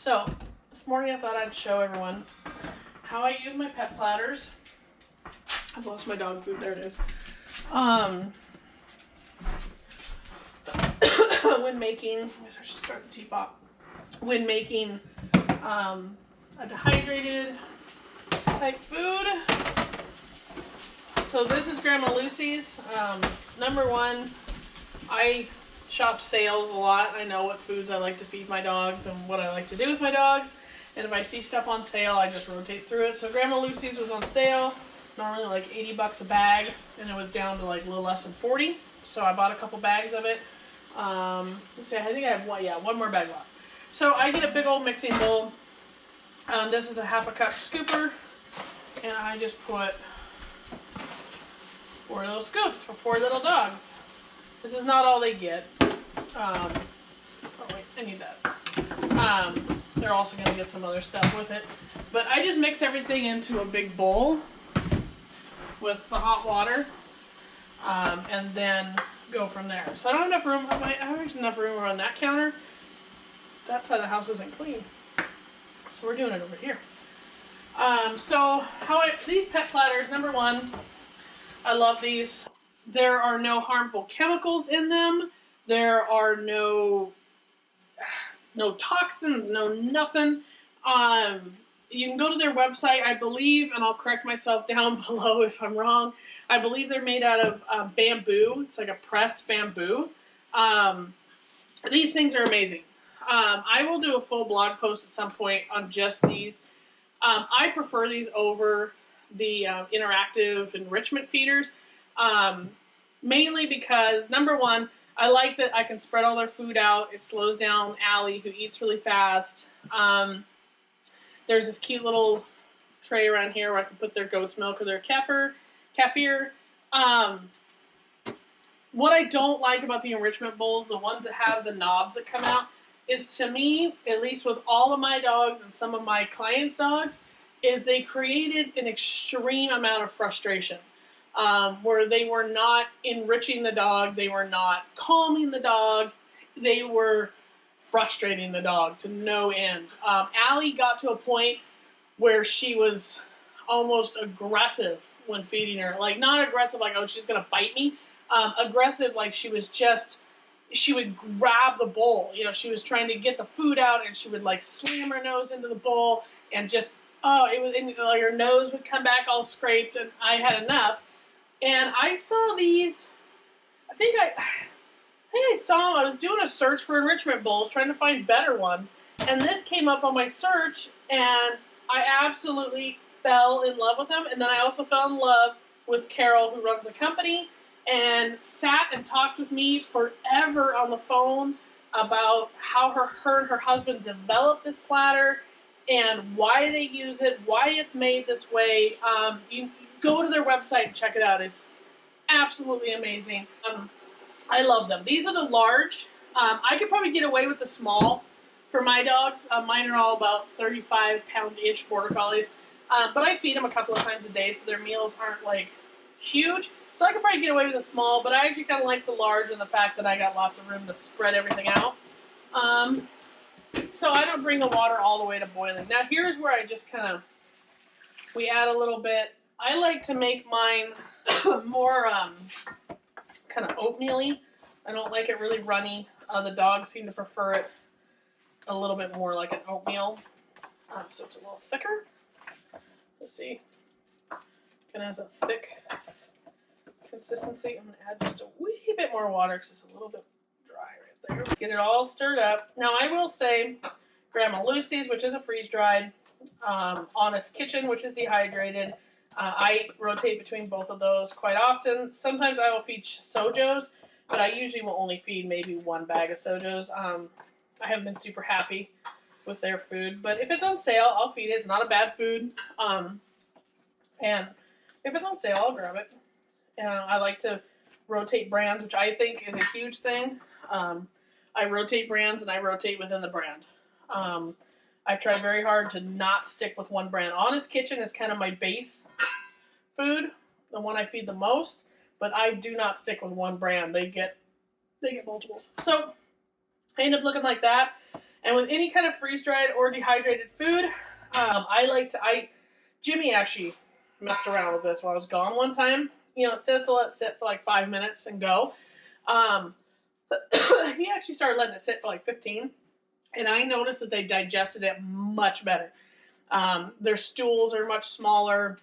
So, this morning I thought I'd show everyone how I use my pet platters. I've lost my dog food, there it is. When making, I should start the teapot. When making a dehydrated type food. So this is Grandma Lucy's. Number one, I shop sales a lot. I know what foods I like to feed my dogs and what I like to do with my dogs. And if I see stuff on sale, I just rotate through it. So Grandma Lucy's was on sale, normally like 80 bucks a bag, and it was down to like a little less than 40. So I bought a couple bags of it. Let's see, I think I have one more bag left. So I get a big old mixing bowl. This is a half a cup scooper, and I just put 4 little scoops for 4 little dogs. This is not all they get. Oh wait, I need that. They're also going to get some other stuff with it. But I just mix everything into a big bowl with the hot water, and then go from there. So I don't have enough room. I have enough room around that counter. That side of the house isn't clean. So we're doing it over here. So these pet platters, number one, I love these. There are no harmful chemicals in them. There are no toxins, no nothing. You can go to their website, I believe, and I'll correct myself down below if I'm wrong. I believe they're made out of bamboo. It's like a pressed bamboo. These things are amazing. I will do a full blog post at some point on just these. I prefer these over the interactive enrichment feeders, mainly because, number one, I like that I can spread all their food out. It slows down Allie, who eats really fast. There's this cute little tray around here where I can put their goat's milk or their kefir. What I don't like about the enrichment bowls, the ones that have the knobs that come out, is, to me, at least with all of my dogs and some of my clients' dogs, is they created an extreme amount of frustration. Where they were not enriching the dog, they were not calming the dog, they were frustrating the dog to no end. Allie got to a point where she was almost aggressive when feeding her. Like, not aggressive like, oh, she's going to bite me. Aggressive like she would grab the bowl. You know, she was trying to get the food out and she would like slam her nose into the bowl and just, her nose would come back all scraped, and I had enough. And I saw these, I was doing a search for enrichment bowls, trying to find better ones, and this came up on my search, and I absolutely fell in love with them. And then I also fell in love with Carol, who runs the company, and sat and talked with me forever on the phone about how her and her husband developed this platter and why they use it, why it's made this way. You go to their website and check it out. It's absolutely amazing. I love them. These are the large. I could probably get away with the small for my dogs. Mine are all about 35-pound-ish border collies. But I feed them a couple of times a day, so their meals aren't like huge. So I could probably get away with the small, but I actually kind of like the large and the fact that I got lots of room to spread everything out. So I don't bring the water all the way to boiling. Now here's where I just we add a little bit. I like to make mine more kind of oatmeal-y. I don't like it really runny. The dogs seem to prefer it a little bit more like an oatmeal. So it's a little thicker. Let's see. Kind of has a thick consistency. I'm going to add just a wee bit more water because it's a little bit dry right there. Get it all stirred up. Now I will say Grandma Lucy's, which is a freeze-dried, Honest Kitchen, which is dehydrated. I rotate between both of those quite often. Sometimes I will feed Sojos, but I usually will only feed maybe 1 bag of Sojos. I haven't been super happy with their food, but if it's on sale, I'll feed it. It's not a bad food. And if it's on sale, I'll grab it. I like to rotate brands, which I think is a huge thing. I rotate brands and I rotate within the brand. I try very hard to not stick with one brand. Honest Kitchen is kind of my base food, the one I feed the most, but I do not stick with one brand. They get multiples. So I end up looking like that. And with any kind of freeze-dried or dehydrated food, Jimmy actually messed around with this while I was gone one time. You know, it says to let it sit for like 5 minutes and go. He actually started letting it sit for like 15. And I noticed that they digested it much better. Their stools are much smaller.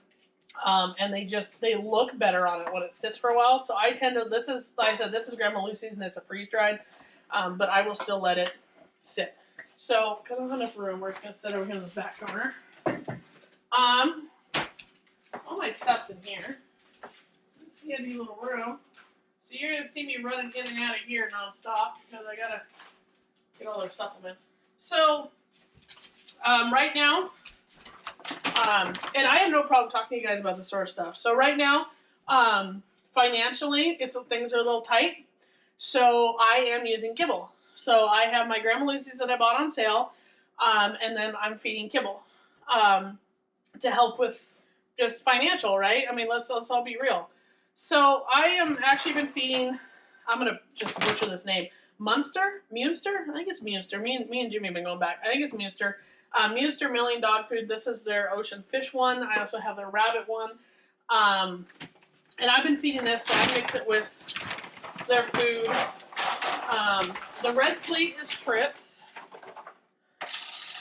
And they look better on it when it sits for a while. So I tend to, this is, like I said, this is Grandma Lucy's and it's a freeze-dried. But I will still let it sit. So, because I don't have enough room, we're just going to sit over here in this back corner. All my stuff's in here. It's a handy little room. So you're going to see me running in and out of here nonstop because I got to get all their supplements. So, right now, and I have no problem talking to you guys about this sort of stuff. So right now, financially, things are a little tight. So I am using kibble. So I have my Grandma Lucy's that I bought on sale, and then I'm feeding kibble to help with just financial, right? I mean, let's all be real. So I am actually been feeding, I'm going to just butcher this name, Munster? I think it's Munster. Me and Jimmy have been going back. I think it's Munster. Munster Milling Dog Food. This is their ocean fish one. I also have their rabbit one. And I've been feeding this, so I mix it with their food. The red plate is Trips.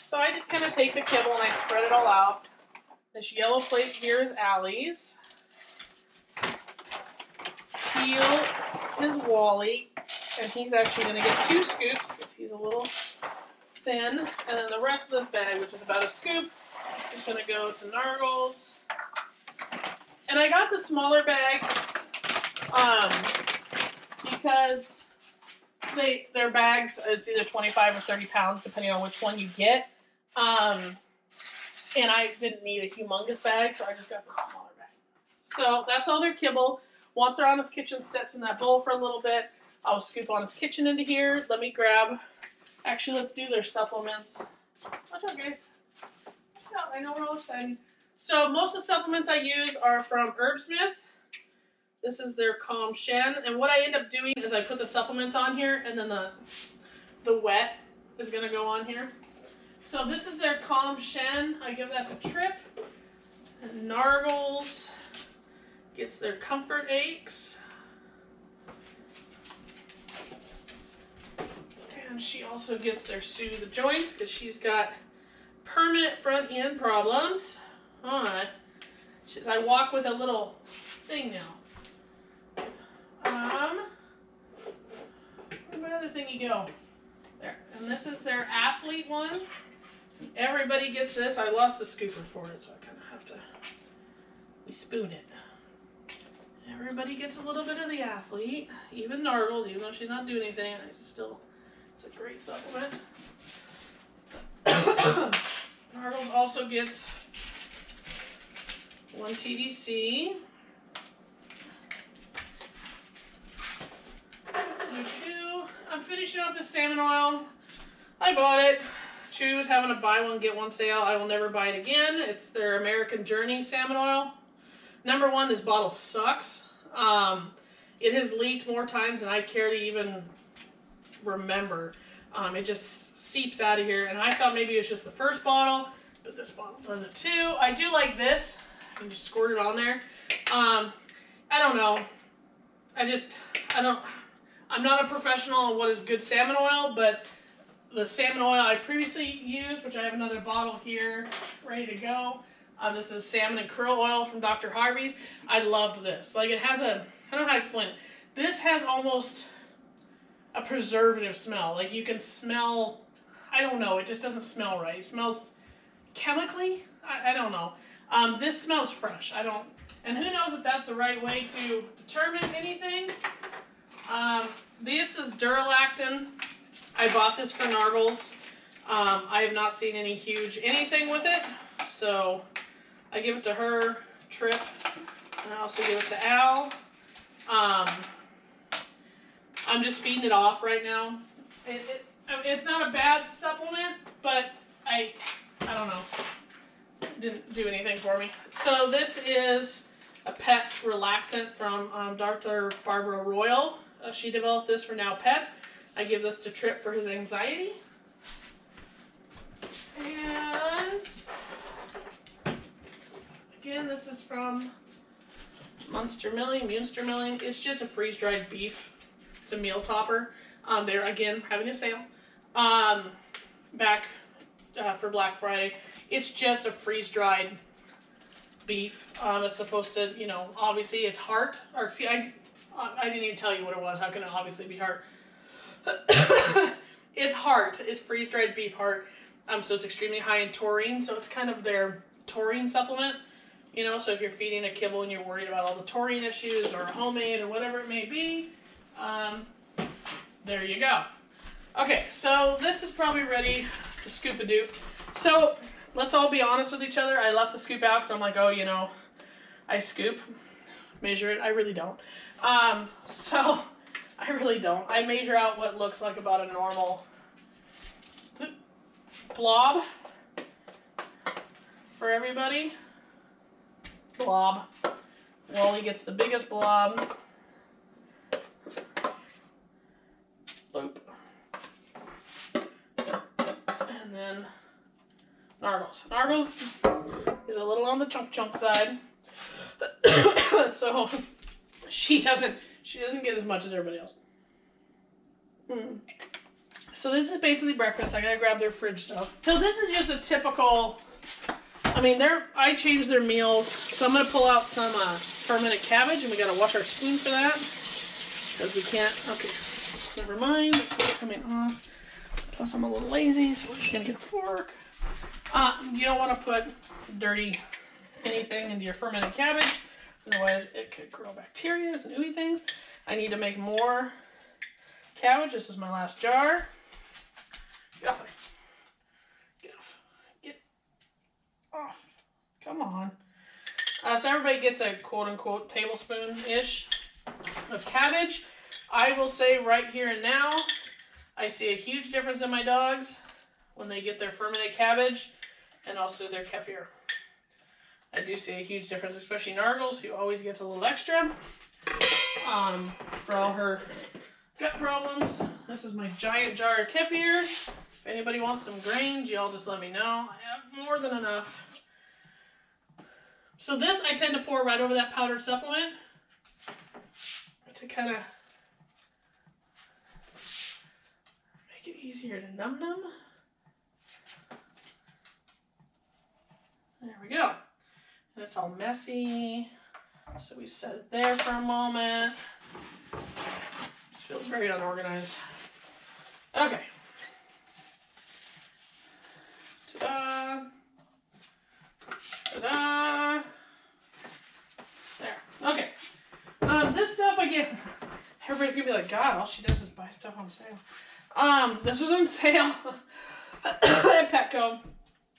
So I just kind of take the kibble and I spread it all out. This yellow plate here is Allie's. Teal is Wally. And he's actually going to get 2 scoops because he's a little thin. And then the rest of this bag, which is about a scoop, is going to go to Nargles. And I got the smaller bag because their bags, it's either 25 or 30 pounds, depending on which one you get. And I didn't need a humongous bag, so I just got the smaller bag. So that's all their kibble. Once they're on his kitchen, sits in that bowl for a little bit. I'll scoop on his kitchen into here. Let me grab, actually, let's do their supplements. Watch out, guys. Yeah, I know we're all excited. So most of the supplements I use are from Herbsmith. This is their Calm Shen. And what I end up doing is I put the supplements on here, and then the wet is going to go on here. So this is their Calm Shen. I give that to Trip. And Nargles gets their Comfort Aches. And she also gets their Soothe the Joints because she's got permanent front end problems. Alright. I walk with a little thing now. Where'd my other thingy go? There. And this is their Athlete one. Everybody gets this. I lost the scooper for it, so I kind of have to, we spoon it. Everybody gets a little bit of the Athlete. Even Nargles, even though she's not doing anything, it's a great supplement. Nargles also gets 1 TDC. I'm finishing off the salmon oil. I bought it. Chewy was having a buy one, get one sale. I will never buy it again. It's their American Journey salmon oil. Number one, this bottle sucks. It has leaked more times than I care to even remember. It just seeps out of here. And I thought maybe it was just the first bottle, but this bottle does it too. I do like this. You can just squirt it on there. I don't know. I'm not a professional on what is good salmon oil, but the salmon oil I previously used, which I have another bottle here ready to go. This is salmon and krill oil from Dr. Harvey's. I loved this. Like, it has I don't know how to explain it. This has almost a preservative smell. Like, you can smell, I don't know, it just doesn't smell right. It smells chemically? I don't know. This smells fresh. And who knows if that's the right way to determine anything. This is Duralactin. I bought this for Nargles. I have not seen any huge anything with it, so I give it to her, Trip, and I also give it to Al. I'm just feeding it off right now. It's not a bad supplement, but I don't know. Didn't do anything for me. So this is a pet relaxant from Dr. Barbara Royal. She developed this for Now Pets. I give this to Trip for his anxiety. And again, this is from Munster Milling. It's just a freeze-dried beef. It's a meal topper. They're again having a sale. Back for Black Friday. It's just a freeze-dried beef. It's supposed to, you know, obviously it's heart. Or see, I didn't even tell you what it was. How can it obviously be heart? It's heart. It's freeze-dried beef heart. So it's extremely high in taurine. So it's kind of their taurine supplement. You know, so if you're feeding a kibble and you're worried about all the taurine issues or homemade or whatever it may be, there you go. Okay, so this is probably ready to scoop a doop. So let's all be honest with each other. I left the scoop out because I'm like, oh, you know, I scoop, measure it. I really don't. So I really don't. I measure out what looks like about a normal blob for everybody. Blob. Wally gets the biggest blob. Boop. And then Nargles. Nargles is a little on the chunk side. So she doesn't get as much as everybody else. So this is basically breakfast. I gotta grab their fridge stuff. So this is just a typical, I mean, I change their meals. So I'm gonna pull out some fermented cabbage, and we gotta wash our spoon for that because we can't. Okay, never mind. It's not coming off. Plus, I'm a little lazy, so we're just gonna get a fork. You don't want to put dirty anything into your fermented cabbage, otherwise it could grow bacteria and ooey things. I need to make more cabbage. This is my last jar. Get off there. Get off. Get off. Come on. So everybody gets a quote-unquote tablespoon-ish of cabbage. I will say right here and now, I see a huge difference in my dogs when they get their fermented cabbage and also their kefir. I do see a huge difference, especially Nargles, who always gets a little extra for all her gut problems. This is my giant jar of kefir. If anybody wants some grains, y'all just let me know. I have more than enough. So this I tend to pour right over that powdered supplement to kind of make it easier to num. There we go. And it's all messy. So we set it there for a moment. This feels very unorganized. Okay. Ta-da. Ta-da. There. Okay. This stuff, again, everybody's gonna be like, God, all she does is buy stuff on sale. This was on sale at Petco.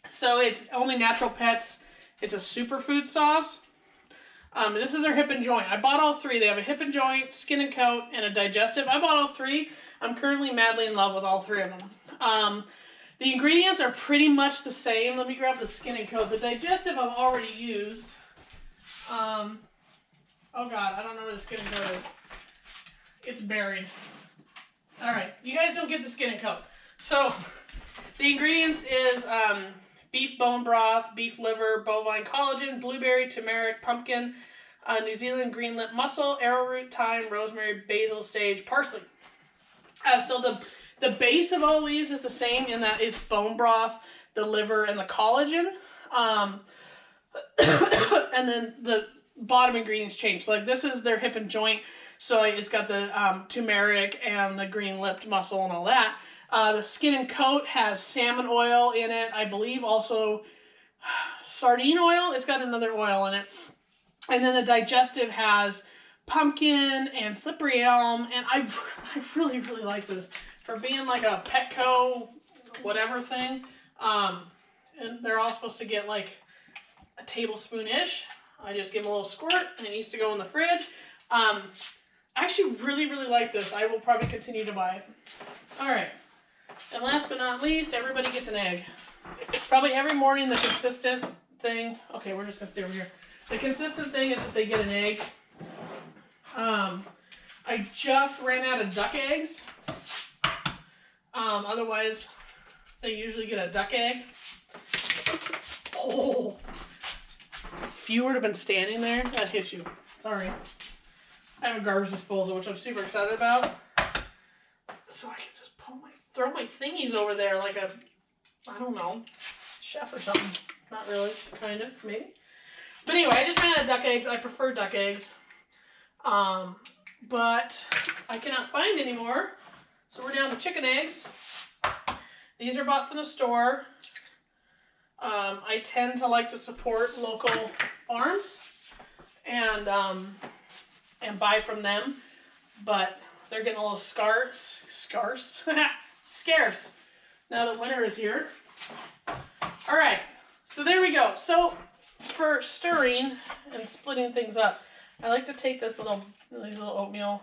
So it's only Natural Pets. It's a superfood sauce. This is their hip and joint. I bought all three. They have a hip and joint, skin and coat, and a digestive. I bought all three. I'm currently madly in love with all three of them. The ingredients are pretty much the same. Let me grab the skin and coat. The digestive I've already used. Oh God, I don't know where the skin and coat is. It's buried. All right, you guys don't get the skin and coat. So the ingredients is beef bone broth, beef liver, bovine collagen, blueberry, turmeric, pumpkin, New Zealand green lip mussel, arrowroot, thyme, rosemary, basil, sage, parsley. So the base of all these is the same in that it's bone broth, the liver, and the collagen. And then the bottom ingredients change. So like this is their hip and joint. So it's got the turmeric and the green lipped mussel and all that. The skin and coat has salmon oil in it. I believe also sardine oil. It's got another oil in it. And then the digestive has pumpkin and slippery elm. And I really, really like this. For being like a Petco whatever thing. And they're all supposed to get like a tablespoon-ish. I just give them a little squirt and it needs to go in the fridge. I actually really, really like this. I will probably continue to buy it. All right. And last but not least, everybody gets an egg. Probably every morning the consistent thing, okay, we're just gonna stay over here. The consistent thing is that they get an egg. I just ran out of duck eggs. Otherwise, they usually get a duck egg. Oh! If you would have been standing there, that hit you. Sorry. I have a garbage disposal, which I'm super excited about. So I can just throw my thingies over there like a, I don't know, chef or something. Not really, kind of, maybe. But anyway, I just ran out of duck eggs. I prefer duck eggs. But I cannot find any more. So we're down to chicken eggs. These are bought from the store. I tend to like to support local farms and buy from them, but they're getting a little scarce now that winter is here. All right, so there we go. So for stirring and splitting things up, I like to take these little oatmeal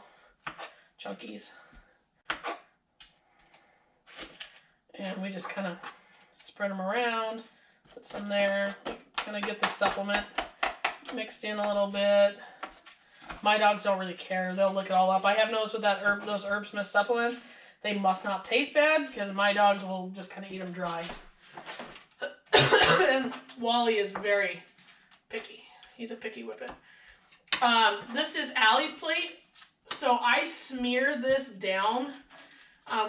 chunkies, and we just kind of spread them around, put some there, kind of get the supplement mixed in a little bit. My dogs don't really care. They'll look it all up. I have noticed with those Herb Smith supplements, they must not taste bad because my dogs will just kind of eat them dry. And Wally is very picky. He's a picky whippet. This is Allie's plate. So I smear this down.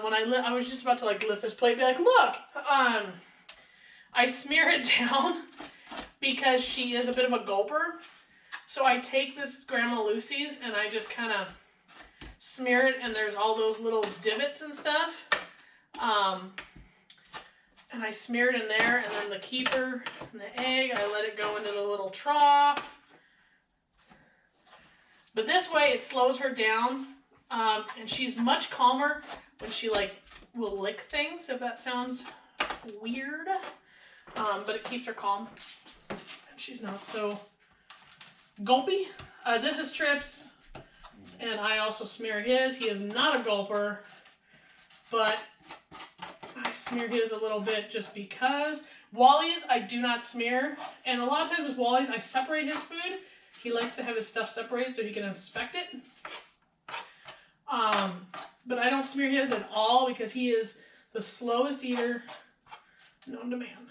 When I was just about to like lift this plate and be like, look! I smear it down because she is a bit of a gulper. So I take this Grandma Lucy's and I just kind of smear it, and there's all those little divots and stuff. And I smear it in there, and then the kefir and the egg, I let it go into the little trough. But this way it slows her down, and she's much calmer when she like will lick things, if that sounds weird. But it keeps her calm, and she's not so gulpy. This is Trips, and I also smear his. He is not a gulper, but I smear his a little bit just because. Wally's, I do not smear, and a lot of times with Wally's, I separate his food. He likes to have his stuff separated so he can inspect it. But I don't smear his at all because he is the slowest eater known to man.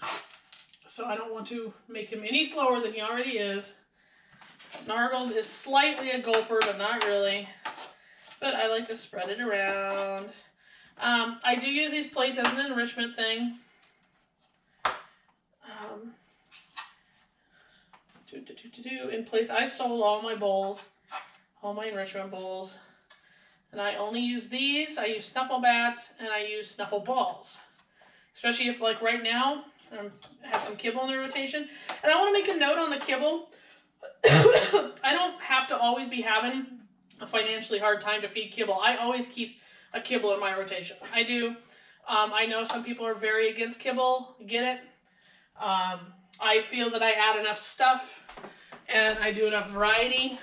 So I don't want to make him any slower than he already is. Nargles is slightly a gulper, but not really. But I like to spread it around. I do use these plates as an enrichment thing. In place, I sold all my bowls, all my enrichment bowls. And I only use these. I use snuffle bats and I use snuffle balls. Especially if, like right now, I have some kibble in the rotation. And I want to make a note on the kibble. I don't have to always be having a financially hard time to feed kibble. I always keep a kibble in my rotation. I do. I know some people are very against kibble. Get it? I feel that I add enough stuff and I do enough variety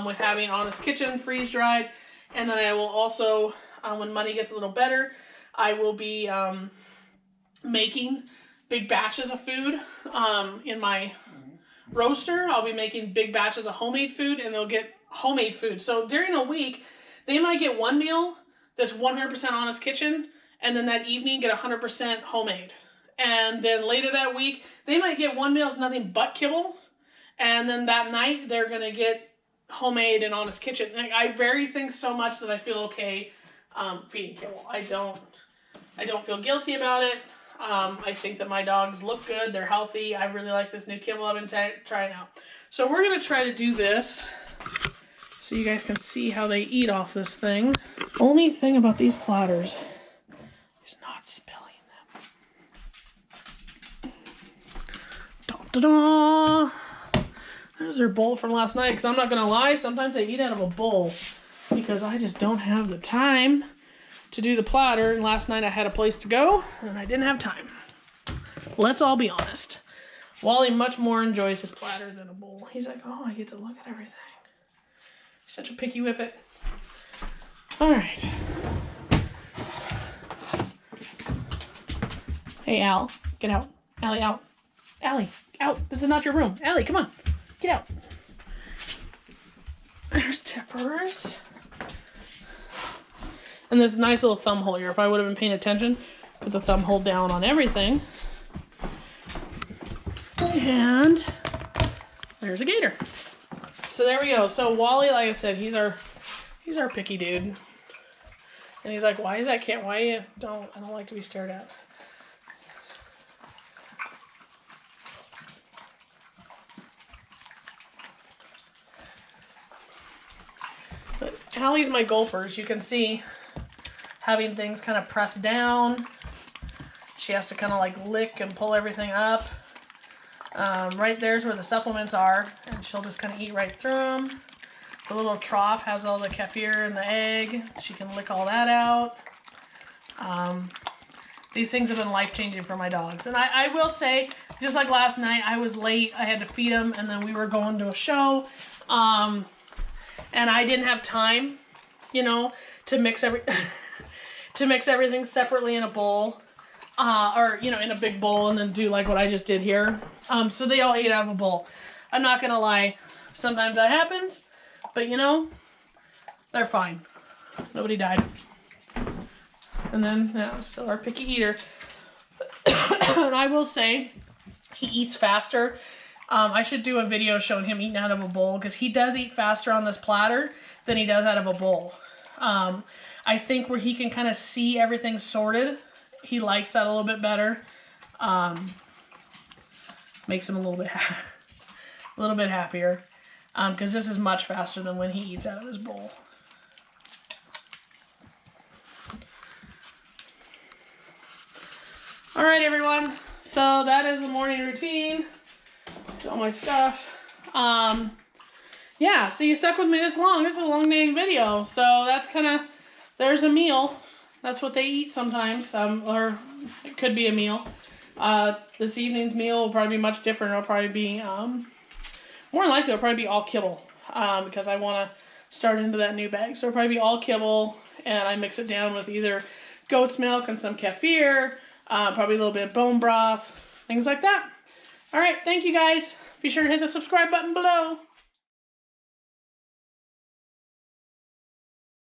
with having Honest Kitchen freeze-dried. And then I will also, when money gets a little better, I will be making big batches of food in my roaster. I'll be making big batches of homemade food, and they'll get homemade food. So during a week, they might get one meal that's 100% Honest Kitchen, and then that evening get 100% homemade. And then later that week, they might get one meal that's nothing but kibble, and then that night they're going to get homemade and Honest Kitchen. Like, I vary things so much that I feel okay feeding kibble. I don't feel guilty about it. I think that my dogs look good. They're healthy. I really like this new kibble I've been trying out. So we're going to try to do this so you guys can see how they eat off this thing. Only thing about these platters is not spilling them. Da-da-da! There's their bowl from last night, because I'm not going to lie, sometimes they eat out of a bowl because I just don't have the time to do the platter, and last night I had a place to go and I didn't have time. Let's all be honest. Wally much more enjoys his platter than a bowl. He's like, oh, I get to look at everything. He's such a picky whippet. All right. Hey, Al, get out. Allie, out. Allie, out. This is not your room. Allie, come on. Get out. There's Tippers. And this nice little thumb hole here. If I would have been paying attention, Put the thumb hold down on everything. And there's a gator. So there we go. So Wally, like I said, he's our picky dude. And he's like, why is that cat? Why I don't like to be stared at. But Allie's my gulpers. You can see having things kind of pressed down. She has to kind of like lick and pull everything up. Right there's where the supplements are, and she'll just kind of eat right through them. The little trough has all the kefir and the egg. She can lick all that out. These things have been life-changing for my dogs. And I will say, just like last night, I was late. I had to feed them, and then we were going to a show. And I didn't have time, you know, to mix everything separately in a bowl. Or, you know, in a big bowl and then do like what I just did here. So they all ate out of a bowl. I'm not gonna lie. Sometimes that happens. But, you know, they're fine. Nobody died. And then, yeah, still our picky eater. And I will say, he eats faster. I should do a video showing him eating out of a bowl, because he does eat faster on this platter than he does out of a bowl. I think where he can kind of see everything sorted, he likes that a little bit better. Makes him a little bit happier. Because this is much faster than when he eats out of his bowl. All right, everyone. So that is the morning routine. All my stuff. Yeah, so you stuck with me this long. This is a long dang video. So that's kind of, there's a meal. That's what they eat sometimes. Or it could be a meal. This evening's meal will probably be much different. It'll probably be, more than likely, it'll probably be all kibble. Because I want to start into that new bag. So it'll probably be all kibble. And I mix it down with either goat's milk and some kefir. Probably a little bit of bone broth. Things like that. All right, thank you guys. Be sure to hit the subscribe button below.